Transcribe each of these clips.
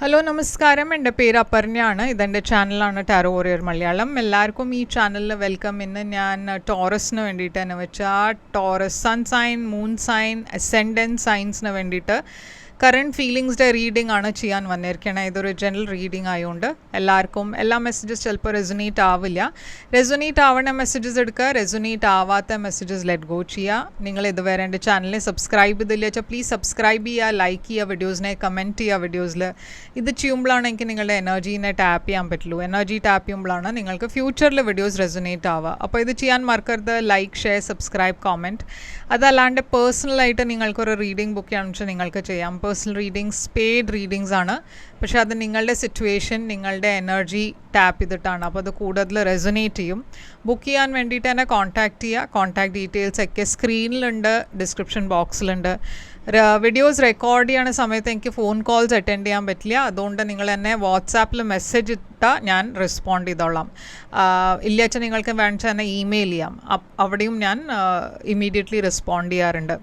Hello നമസ്കാരം, എൻ്റെ പേര് അപർണയാണ്. ഇതെൻ്റെ ചാനലാണ് ടാരോ വോറിയർ മലയാളം. എല്ലാവർക്കും ഈ ചാനലിൽ വെൽക്കം. ഇന്ന് ഞാൻ ടോറസിന് വേണ്ടിയിട്ട് തന്നെ വെച്ചാൽ Taurus sun sign, moon sign, ascendant സൈൻസിന് വേണ്ടിയിട്ട് കറണ്ട് ഫീലിങ്സിൻ്റെ റീഡിംഗ് ആണ് ചെയ്യാൻ വന്നിരിക്കണേ. ഇതൊരു ജനറൽ റീഡിംഗ് ആയതുകൊണ്ട് എല്ലാവർക്കും എല്ലാ മെസ്സേജസ് ചിലപ്പോൾ റെസൊനേറ്റ് ആവില്ല. റെസൊനേറ്റ് ആവണ മെസ്സേജസ് എടുക്കുക, റെസൊനേറ്റ് ആവാത്ത മെസ്സേജസ് ലെറ്റ് ഗോ ചെയ്യുക. നിങ്ങൾ ഇതുവരെ എൻ്റെ ചാനലിനെ സബ്സ്ക്രൈബ് ചെയ്തില്ല വെച്ചാൽ പ്ലീസ് സബ്സ്ക്രൈബ് ചെയ്യുക, ലൈക്ക് ചെയ്യുക, വീഡിയോസിനെ കമൻറ്റ് ചെയ്യുക. വീഡിയോസിൽ ഇത് ചെയ്യുമ്പോഴാണ് എനിക്ക് നിങ്ങളുടെ എനർജീനെ ടാപ്പ് ചെയ്യാൻ പറ്റുള്ളൂ. എനർജി ടാപ്പ് ചെയ്യുമ്പോഴാണ് നിങ്ങൾക്ക് ഫ്യൂച്ചറിൽ വീഡിയോസ് റെസൊനേറ്റ് ആവുക. അപ്പോൾ ഇത് ചെയ്യാൻ മറക്കരുത്. Like, share, subscribe, comment. അതല്ലാണ്ട് പേഴ്സണലായിട്ട് നിങ്ങൾക്കൊരു റീഡിംഗ് ബുക്ക് ചെയ്യാണെന്ന് വെച്ചാൽ നിങ്ങൾക്ക് ചെയ്യാം. പേഴ്സണൽ റീഡിങ്സ് പെയ്ഡ് റീഡിങ്സ് ആണ്, പക്ഷേ അത് നിങ്ങളുടെ സിറ്റുവേഷൻ, നിങ്ങളുടെ എനർജി ടാപ്പ് ചെയ്തിട്ടാണ്. അപ്പോൾ അത് കൂടുതൽ റെസൊനേറ്റ് ചെയ്യും. ബുക്ക് ചെയ്യാൻ വേണ്ടിയിട്ട് തന്നെ കോൺടാക്റ്റ് ചെയ്യുക. കോൺടാക്ട് ഡീറ്റെയിൽസ് ഒക്കെ സ്ക്രീനിലുണ്ട്, ഡിസ്ക്രിപ്ഷൻ ബോക്സിലുണ്ട്. വീഡിയോസ് റെക്കോർഡ് ചെയ്യുന്ന സമയത്ത് എനിക്ക് ഫോൺ കോൾസ് അറ്റൻഡ് ചെയ്യാൻ പറ്റില്ല. അതുകൊണ്ട് നിങ്ങൾ എന്നെ വാട്സാപ്പിൽ മെസ്സേജ് ഇട്ടാൽ ഞാൻ റെസ്പോണ്ട് ചെയ്തോളാം. ഇല്ല വെച്ചാൽ നിങ്ങൾക്ക് വേണമെങ്കിൽ തന്നെ ഇമെയിൽ ചെയ്യാം. അവിടെയും ഞാൻ ഇമ്മീഡിയറ്റ്ലി റെസ്പോണ്ട് ചെയ്യാറുണ്ട്.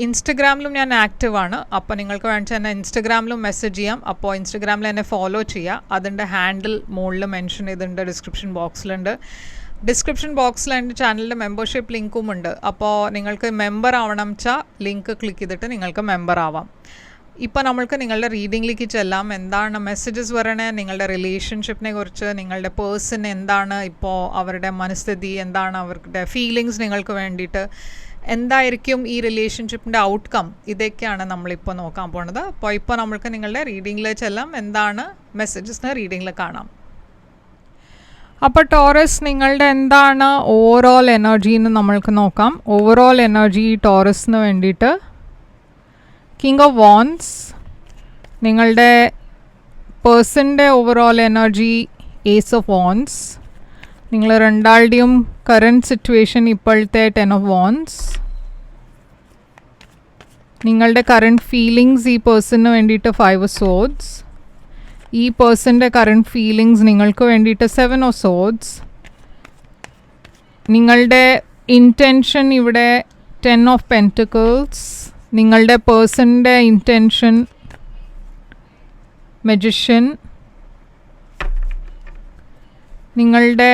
ഇൻസ്റ്റഗ്രാമിലും ഞാൻ ആക്റ്റീവാണ്. അപ്പോൾ നിങ്ങൾക്ക് വേണമെങ്കിൽ തന്നെ ഇൻസ്റ്റഗ്രാമിലും മെസ്സേജ് ചെയ്യാം. അപ്പോൾ ഇൻസ്റ്റഗ്രാമിൽ എന്നെ ഫോളോ ചെയ്യുക. അതിൻ്റെ ഹാൻഡിൽ മുകളിൽ മെൻഷൻ ചെയ്തിട്ടുണ്ട്, ഡിസ്ക്രിപ്ഷൻ ബോക്സിലുണ്ട്. ഡിസ്ക്രിപ്ഷൻ ബോക്സിൽ എൻ്റെ ചാനലിൻ്റെ മെമ്പർഷിപ്പ് ലിങ്കും ഉണ്ട്. അപ്പോൾ നിങ്ങൾക്ക് മെമ്പർ ആവണം വെച്ചാൽ ലിങ്ക് ക്ലിക്ക് ചെയ്തിട്ട് നിങ്ങൾക്ക് മെമ്പർ ആവാം. ഇപ്പോൾ നമ്മൾക്ക് നിങ്ങളുടെ റീഡിങ്ങിലേക്ക് ചെല്ലാം. എന്താണ് മെസ്സേജസ് പറയണേ, നിങ്ങളുടെ റിലേഷൻഷിപ്പിനെ കുറിച്ച്, നിങ്ങളുടെ പേഴ്സൺ എന്താണ് ഇപ്പോൾ അവരുടെ മനസ്ഥിതി, എന്താണ് അവരുടെ ഫീലിങ്സ്, നിങ്ങൾക്ക് വേണ്ടിയിട്ട് എന്തായിരിക്കും ഈ റിലേഷൻഷിപ്പിൻ്റെ ഔട്ട്കം, ഇതൊക്കെയാണ് നമ്മളിപ്പോൾ നോക്കാൻ പോണത്. അപ്പോൾ ഇപ്പോൾ നമ്മൾക്ക് നിങ്ങളുടെ റീഡിങ്ങിൽ ചെല്ലാം. എന്താണ് മെസ്സേജസ് റീഡിങ്ങിൽ കാണാം. അപ്പോൾ ടോറസ്, നിങ്ങളുടെ എന്താണ് ഓവറോൾ എനർജി എന്ന് നമ്മൾക്ക് നോക്കാം. ഓവറോൾ എനർജി ടോറസിന് വേണ്ടിയിട്ട് കിങ് ഓഫ് വാൻഡ്സ്, നിങ്ങളുടെ പേഴ്സൻ്റെ overall energy ace of wands, നിങ്ങൾ രണ്ടാളുടെയും കറണ്ട് സിറ്റുവേഷൻ ഇപ്പോഴത്തെ 10 ഓഫ് വാൻഡ്സ്, നിങ്ങളുടെ കറണ്ട് ഫീലിങ്സ് ഈ പേഴ്സണിന് വേണ്ടിയിട്ട് 5 ഓഫ് സോഡ്സ്, ഈ പേഴ്സൻ്റെ കറണ്ട് ഫീലിങ്സ് നിങ്ങൾക്ക് വേണ്ടിയിട്ട് 7 ഓഫ് സോഡ്സ്, നിങ്ങളുടെ ഇൻറ്റൻഷൻ ഇവിടെ 10 ഓഫ് പെൻറ്റക്കിൾസ്, നിങ്ങളുടെ പേഴ്സൻ്റെ ഇൻറ്റൻഷൻ മജിഷ്യൻ, നിങ്ങളുടെ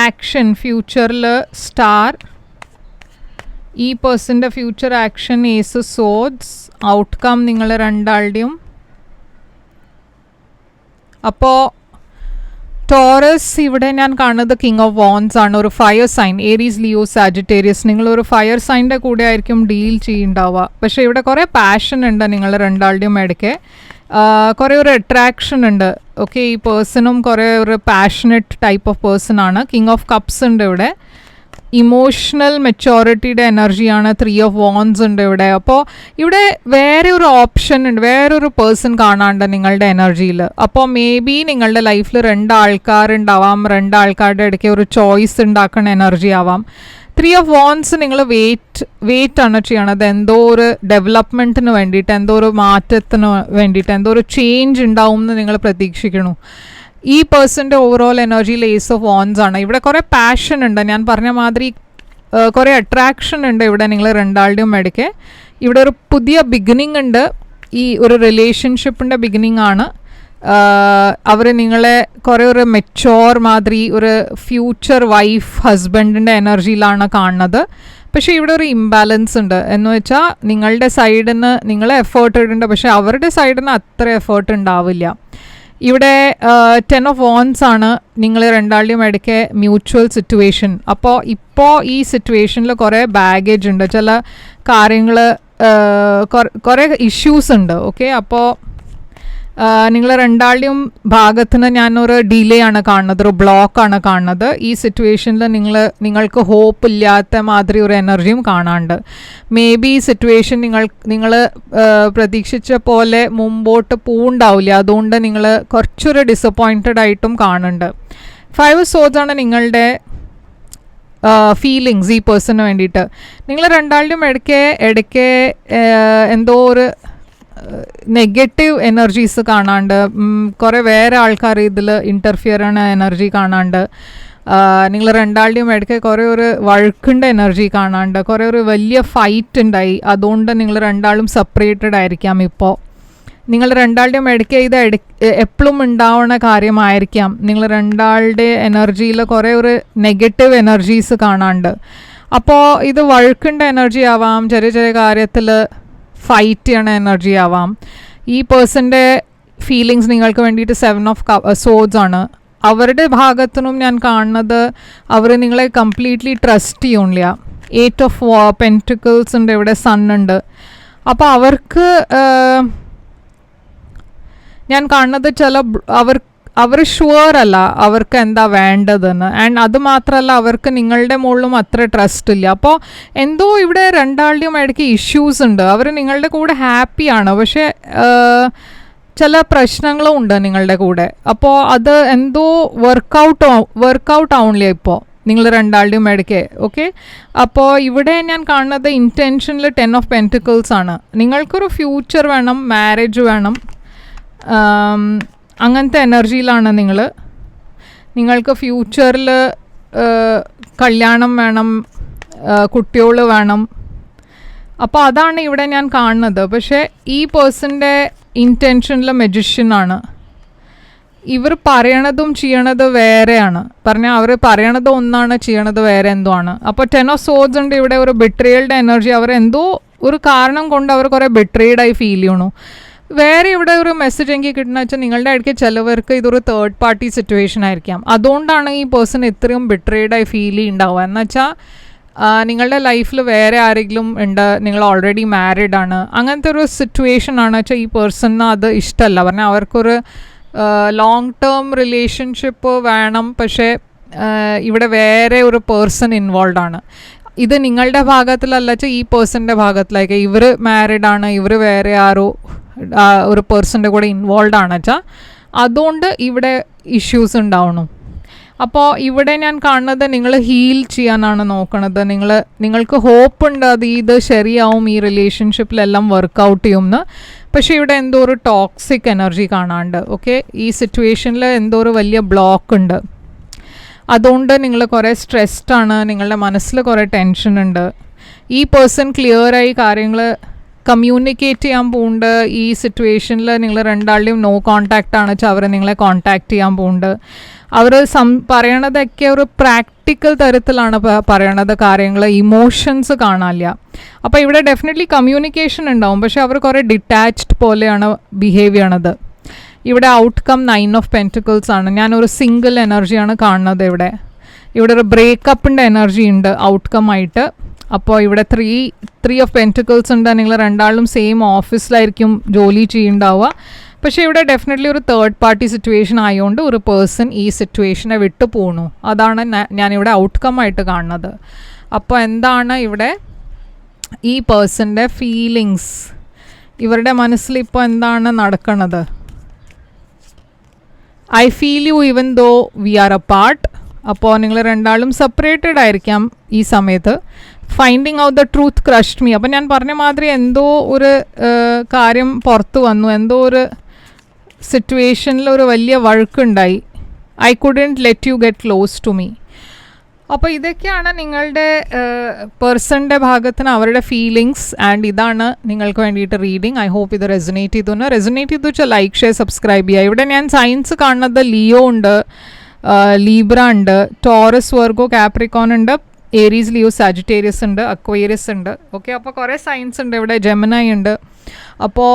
ആക്ഷൻ ഫ്യൂച്ചറിൽ സ്റ്റാർ, ഈ പേഴ്സൻ്റെ future action ace swords, outcome നിങ്ങൾ രണ്ടാളുടെയും. അപ്പോൾ ടോറസ് ഇവിടെ ഞാൻ കാണുന്നത് കിങ് ഓഫ് വാൻഡ്സ് ആണ്. ഒരു fire sign, Aries, Leo, Sagittarius. നിങ്ങളൊരു ഫയർ സൈൻ്റെ കൂടെ ആയിരിക്കും ഡീൽ ചെയ്യുന്നുണ്ടാവുക. പക്ഷേ ഇവിടെ കുറേ പാഷൻ ഉണ്ട് നിങ്ങൾ രണ്ടാളുടെയും ഇടയ്ക്ക്. കുറേ ഒരു അട്രാക്ഷൻ ഉണ്ട്. ഓക്കെ, ഈ പേഴ്സണും കുറേ ഒരു പാഷനറ്റ് ടൈപ്പ് ഓഫ് പേഴ്സൺ ആണ്. കിങ് ഓഫ് കപ്സ് ഉണ്ട് ഇവിടെ. ഇമോഷണൽ മെച്ചോറിറ്റിയുടെ എനർജിയാണ്. 3 ഓഫ് വാൻഡ്സ് ഉണ്ട് ഇവിടെ. അപ്പോൾ ഇവിടെ വേറെ ഒരു ഓപ്ഷൻ ഉണ്ട്, വേറൊരു പേഴ്സൺ കാണാണ്ട് നിങ്ങളുടെ എനർജിയിൽ. അപ്പോൾ മേ ബി നിങ്ങളുടെ ലൈഫിൽ 2 ആൾക്കാരുണ്ടാവാം. 2 ആൾക്കാരുടെ ഇടയ്ക്ക് ഒരു ചോയ്സ് ഉണ്ടാക്കുന്ന എനർജി ആവാം. 3 ഓഫ് വാൻഡ്സ് നിങ്ങൾ വെയിറ്റ് ആണ് ചെയ്യണത്. എന്തോ ഒരു ഡെവലപ്മെൻറ്റിന് വേണ്ടിയിട്ട്, എന്തോ ഒരു മാറ്റത്തിന് വേണ്ടിയിട്ട്, എന്തോ ഒരു ചേഞ്ച് ഉണ്ടാവും എന്ന് നിങ്ങൾ പ്രതീക്ഷിക്കണു. ഈ പേഴ്സൻ്റെ ഓവറോൾ എനർജിയിൽ ഏസ് ഓഫ് വാൻഡ്സ് ആണ്. ഇവിടെ കുറേ പാഷൻ ഉണ്ട്, ഞാൻ പറഞ്ഞ മാതിരി കുറേ അട്രാക്ഷൻ ഉണ്ട് ഇവിടെ നിങ്ങൾ രണ്ടാളുടെയും ഇടയ്ക്ക്. ഇവിടെ ഒരു പുതിയ ബിഗിനിങ് ഉണ്ട്. ഈ ഒരു റിലേഷൻഷിപ്പിൻ്റെ ബിഗിനിങ് ആണ്. അവർ നിങ്ങളെ കുറേ ഒരു മെച്ചോർ മാതിരി ഒരു ഫ്യൂച്ചർ വൈഫ് ഹസ്ബൻഡിൻ്റെ എനർജിയിലാണ് കാണുന്നത്. പക്ഷേ ഇവിടെ ഒരു ഇംബാലൻസ് ഉണ്ട്. എന്ന് വെച്ചാൽ നിങ്ങളുടെ സൈഡിൽ നിന്ന് നിങ്ങൾ എഫേർട്ട് ഇടുന്നുണ്ട്, പക്ഷേ അവരുടെ സൈഡിൽ നിന്ന് അത്ര എഫേർട്ട് ഉണ്ടാവില്ല. ഇവിടെ 10 ഓഫ് വാൻഡ്സ് ആണ് നിങ്ങൾ രണ്ടാളുടെയും ഇടയ്ക്ക് മ്യൂച്വൽ സിറ്റുവേഷൻ. അപ്പോൾ ഇപ്പോൾ ഈ സിറ്റുവേഷനിൽ കുറേ ബാഗേജ് ഉണ്ട്, ചില കാര്യങ്ങൾ, കുറേ ഇഷ്യൂസ് ഉണ്ട്. ഓക്കെ, അപ്പോൾ നിങ്ങൾ രണ്ടാളുടെയും ഭാഗത്തുനിന്ന് ഞാനൊരു ഡിലേ ആണ് കാണുന്നത്, ഒരു ബ്ലോക്കാണ് കാണുന്നത്. ഈ സിറ്റുവേഷനിൽ നിങ്ങൾക്ക് ഹോപ്പ് ഇല്ലാത്ത മാതിരി ഒരു എനർജിയും കാണാണ്ട്. മേ ബി ഈ സിറ്റുവേഷൻ നിങ്ങൾ പ്രതീക്ഷിച്ച പോലെ മുമ്പോട്ട് പോവുണ്ടാവില്ല. അതുകൊണ്ട് നിങ്ങൾ കുറച്ചൊരു ഡിസപ്പോയിൻറ്റഡ് ആയിട്ടും കാണുന്നുണ്ട്. 5 ഓഫ് സോഡ്സ് ആണ് നിങ്ങളുടെ ഫീലിങ്സ് ഈ പേഴ്സണിന് വേണ്ടിയിട്ട്. നിങ്ങൾ രണ്ടാളുടെയും ഇടയ്ക്ക് എന്തോ ഒരു നെഗറ്റീവ് എനർജീസ് കാണാണ്ട്, കുറേ വേറെ ആൾക്കാർ ഇതിൽ ഇൻ്റർഫിയർ ചെയ്യണ എനർജി കാണാണ്ട്, നിങ്ങൾ രണ്ടാളുടെയും ഇടയ്ക്ക് കുറേ ഒരു വഴക്കിൻ്റെ എനർജി കാണാണ്ട്, കുറേ ഒരു വലിയ ഫൈറ്റ് ഉണ്ടായി. അതുകൊണ്ട് നിങ്ങൾ രണ്ടാളും സെപ്പറേറ്റഡ് ആയിരിക്കാം ഇപ്പോൾ. നിങ്ങൾ രണ്ടാളുടെയും ഇടയ്ക്ക് ഇത് എപ്പോഴും ഉണ്ടാവുന്ന കാര്യമായിരിക്കാം. നിങ്ങൾ രണ്ടാളുടെ എനർജിയിൽ കുറേ ഒരു നെഗറ്റീവ് എനർജീസ് കാണാണ്ട്. അപ്പോൾ ഇത് വഴക്കിൻ്റെ എനർജി ആവാം, ചെറിയ ചെറിയ കാര്യത്തിൽ ഫൈറ്റ് ചെയ്യണ എനർജി ആവാം. ഈ പേഴ്സൻ്റെ ഫീലിങ്സ് നിങ്ങൾക്ക് വേണ്ടിയിട്ട് 7 of Swords ആണ്. അവരുടെ ഭാഗത്തുനിന്നും ഞാൻ കാണുന്നത് അവർ നിങ്ങളെ കംപ്ലീറ്റ്ലി ട്രസ്റ്റ് ചെയ്യണില്ല. 8 of Pentacles ഉണ്ട്, ഇവിടെ സൺ ഉണ്ട്. അപ്പോൾ അവർക്ക് ഞാൻ കാണുന്നത് അവർ ഷുവർ അല്ല അവർക്ക് എന്താ വേണ്ടതെന്ന്. ആൻഡ് അത് മാത്രമല്ല, അവർക്ക് നിങ്ങളുടെ മുകളിലും അത്ര ട്രസ്റ്റ് ഇല്ല. അപ്പോൾ എന്തോ ഇവിടെ രണ്ടാളുടെയും ഇടയ്ക്ക് ഇഷ്യൂസ് ഉണ്ട്. അവർ നിങ്ങളുടെ കൂടെ ഹാപ്പിയാണ്, പക്ഷേ ചില പ്രശ്നങ്ങളും ഉണ്ട് നിങ്ങളുടെ കൂടെ. അപ്പോൾ അത് എന്തോ വർക്കൗട്ട് ആവണില്ല ഇപ്പോൾ നിങ്ങൾ രണ്ടാളുടെയും ഇടയ്ക്ക്. ഓക്കെ, അപ്പോൾ ഇവിടെ ഞാൻ കാണുന്നത് ഇൻറ്റൻഷനിൽ 10 of Pentacles ആണ്. നിങ്ങൾക്കൊരു ഫ്യൂച്ചർ വേണം, മാരേജ് വേണം, അങ്ങനത്തെ എനർജിയിലാണ് നിങ്ങൾക്ക് ഫ്യൂച്ചറിൽ കല്യാണം വേണം, കുട്ടികൾ വേണം. അപ്പോൾ അതാണ് ഇവിടെ ഞാൻ കാണുന്നത്. പക്ഷേ ഈ പേഴ്സൻ്റെ ഇൻറ്റൻഷനിൽ മജിഷ്യനാണ്. ഇവർ പറയണതും ചെയ്യണത് വേറെയാണ്. അവർ പറയണത് ഒന്നാണ്, ചെയ്യണത് വേറെ എന്തോ ആണ്. അപ്പോൾ 10 of Swords ഉണ്ട് ഇവിടെ. ഒരു ബിട്രേയൽഡ് എനർജി. അവർ എന്തോ ഒരു കാരണം കൊണ്ട് അവർ കുറേ ബിട്രേഡായി ഫീൽ ചെയ്യണു. വേറെ ഇവിടെ ഒരു മെസ്സേജ് എനിക്ക് കിട്ടുന്ന വെച്ചാൽ നിങ്ങളുടെ ഇടയ്ക്ക് ചിലവർക്ക് ഇതൊരു തേർഡ് പാർട്ടി സിറ്റുവേഷൻ ആയിരിക്കാം. അതുകൊണ്ടാണ് ഈ പേഴ്സൺ ഇത്രയും ബിട്രേഡായി ഫീൽ ചെയ്യുന്നുണ്ടാവുക. എന്ന് വെച്ചാൽ നിങ്ങളുടെ ലൈഫിൽ വേറെ ആരെങ്കിലും ഉണ്ട്, നിങ്ങൾ ഓൾറെഡി മാരീഡ് ആണ്, അങ്ങനത്തെ ഒരു സിറ്റുവേഷൻ ആണ് വെച്ചാൽ ഈ പേഴ്സണിന് അത് ഇഷ്ടമല്ല. അവർക്കൊരു ലോങ് ടേം റിലേഷൻഷിപ്പ് വേണം, പക്ഷേ ഇവിടെ വേറെ ഒരു പേഴ്സൺ ഇൻവോൾവ് ആണ്. ഇത് നിങ്ങളുടെ ഭാഗത്തിലല്ല വെച്ചാൽ ഈ പേഴ്സൻ്റെ ഭാഗത്തിലേക്ക്. ഇവർ മാരീഡ് ആണ്, ഇവർ വേറെ ആരോ ഒരു പേഴ്സൻ്റെ കൂടെ ഇൻവോൾവ് ആണ് വെച്ചാൽ അതുകൊണ്ട് ഇവിടെ ഇഷ്യൂസ് ഉണ്ടാവണം. അപ്പോൾ ഇവിടെ ഞാൻ കാണുന്നത് നിങ്ങൾ ഹീൽ ചെയ്യാനാണ് നോക്കണത്. നിങ്ങൾക്ക് ഹോപ്പ് ഉണ്ട് അത് ഇത് ശരിയാവും, ഈ റിലേഷൻഷിപ്പിലെല്ലാം വർക്കൗട്ട് ചെയ്യുമെന്ന്. പക്ഷേ ഇവിടെ എന്തോ ഒരു ടോക്സിക് എനർജി കാണാണ്ട്. ഓക്കെ, ഈ സിറ്റുവേഷനിൽ എന്തോ ഒരു വലിയ ബ്ലോക്ക് ഉണ്ട്. അതുകൊണ്ട് നിങ്ങൾ കുറേ സ്ട്രെസ്ഡ് ആണ്, നിങ്ങളുടെ മനസ്സിൽ കുറേ ടെൻഷൻ ഉണ്ട്. ഈ പേഴ്സൺ ക്ലിയറായി കാര്യങ്ങൾ കമ്മ്യൂണിക്കേറ്റ് ചെയ്യാൻ പോകുന്നുണ്ട്. ഈ സിറ്റുവേഷനിൽ നിങ്ങൾ രണ്ടാളുടെയും നോ കോൺടാക്റ്റ് ആണ് വെച്ചാൽ അവർ നിങ്ങളെ കോൺടാക്റ്റ് ചെയ്യാൻ പോകുന്നുണ്ട്. അവർ പറയണതൊക്കെ ഒരു പ്രാക്ടിക്കൽ തരത്തിലാണ് പറയണത് കാര്യങ്ങൾ, ഇമോഷൻസ് കാണാനില്ല. അപ്പോൾ ഇവിടെ ഡെഫിനറ്റ്ലി കമ്മ്യൂണിക്കേഷൻ ഉണ്ടാവും, പക്ഷെ അവർ കുറേ ഡിറ്റാച്ച്ഡ് പോലെയാണ് ബിഹേവ് ചെയ്യണത്. ഇവിടെ ഔട്ട്കം 9 of Pentacles ആണ്. ഞാനൊരു സിംഗിൾ എനർജിയാണ് കാണുന്നത്. ഇവിടെ ഒരു ബ്രേക്കപ്പിൻ്റെ എനർജി ഉണ്ട് ഔട്ട്കം ആയിട്ട്. അപ്പോൾ ഇവിടെ 3 of Pentacles ഉണ്ട്. നിങ്ങൾ രണ്ടാളും സെയിം ഓഫീസിലായിരിക്കും ജോലി ചെയ്യുന്നുണ്ടാവുക. പക്ഷേ ഇവിടെ ഡെഫിനറ്റ്ലി ഒരു തേർഡ് പാർട്ടി സിറ്റുവേഷൻ ആയതുകൊണ്ട് ഒരു പേഴ്സൺ ഈ സിറ്റുവേഷനെ വിട്ടു പോണു. അതാണ് ഞാനിവിടെ ഔട്ട്കം ആയിട്ട് കാണുന്നത്. അപ്പോൾ എന്താണ് ഇവിടെ ഈ പേഴ്സൻ്റെ ഫീലിങ്സ്, ഇവരുടെ മനസ്സിൽ ഇപ്പോൾ എന്താണ് നടക്കുന്നത്? I feel you even though we are apart. അപ്പോൾ നിങ്ങൾ രണ്ടാളും സെപ്പറേറ്റഡ് ആയിരിക്കാം ഈ സമയത്ത്. Finding out the truth crushed me. അപ്പോൾ ഞാൻ പറഞ്ഞ മാതിരി എന്തോ ഒരു കാര്യം പുറത്ത് വന്നു, എന്തോ ഒരു സിറ്റുവേഷനിൽ ഒരു വലിയ വഴക്കുണ്ടായി. I couldn't let you get close to me. അപ്പോൾ ഇതൊക്കെയാണ് നിങ്ങളുടെ പേഴ്സണിൻ്റെ ഭാഗത്തിന് അവരുടെ ഫീലിങ്സ്. ആൻഡ് ഇതാണ് നിങ്ങൾക്ക് വേണ്ടിയിട്ട് റീഡിങ്. ഐ ഹോപ്പ് ഇത് റെസൊനേറ്റ് ചെയ്തു വെച്ചാൽ ലൈക്ക്, ഷെയർ, സബ്സ്ക്രൈബ് ചെയ്യുക. ഇവിടെ ഞാൻ സൈൻസ് കാണുന്നത് ലിയോ ഉണ്ട്, ലീബ്ര ഉണ്ട്, ടോറസ്, വെർഗോ, കാപ്രിക്കോൺ ഉണ്ട്, ഏരീസ്, ലിയോ, സാജിറ്റേറിയസ് ഉണ്ട്, അക്വേറിയസ് ഉണ്ട്. ഓക്കെ, അപ്പോൾ കുറേ സൈൻസ് ഉണ്ട് ഇവിടെ, ജെമിനായി ഉണ്ട്. അപ്പോൾ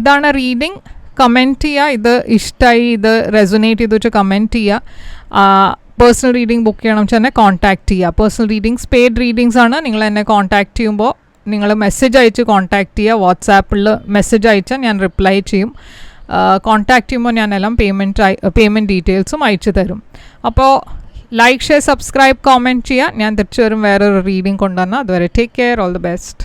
ഇതാണ് റീഡിങ്. കമൻറ്റ് ചെയ്യുക, ഇത് ഇഷ്ടമായി, ഇത് റെസൊനേറ്റ് ചെയ്തു വെച്ചാൽ കമൻറ്റ് ചെയ്യുക. പേഴ്സണൽ റീഡിംഗ് ബുക്ക് ചെയ്യണം വെച്ചാൽ എന്നെ കോൺടാക്റ്റ് ചെയ്യുക. പേഴ്സണൽ റീഡിങ്സ് പെയ്ഡ് റീഡിങ്സ് ആണ്. നിങ്ങൾ എന്നെ കോൺടാക്റ്റ് ചെയ്യുമ്പോൾ നിങ്ങൾ മെസ്സേജ് അയച്ച് കോൺടാക്റ്റ് ചെയ്യുക. വാട്സാപ്പിൽ മെസ്സേജ് അയച്ചാൽ ഞാൻ റിപ്ലൈ ചെയ്യും. കോൺടാക്റ്റ് ചെയ്യുമ്പോൾ ഞാനെല്ലാം പേയ്മെൻറ്റ് ഡീറ്റെയിൽസും അയച്ചു തരും. അപ്പോൾ ലൈക്ക്, ഷെയർ, സബ്സ്ക്രൈബ്, കോമെൻറ്റ് ചെയ്യുക. ഞാൻ തിരിച്ചു വരും വേറൊരു റീഡിംഗ് കൊണ്ടുവന്നാൽ. അതുവരെ take care, all the best.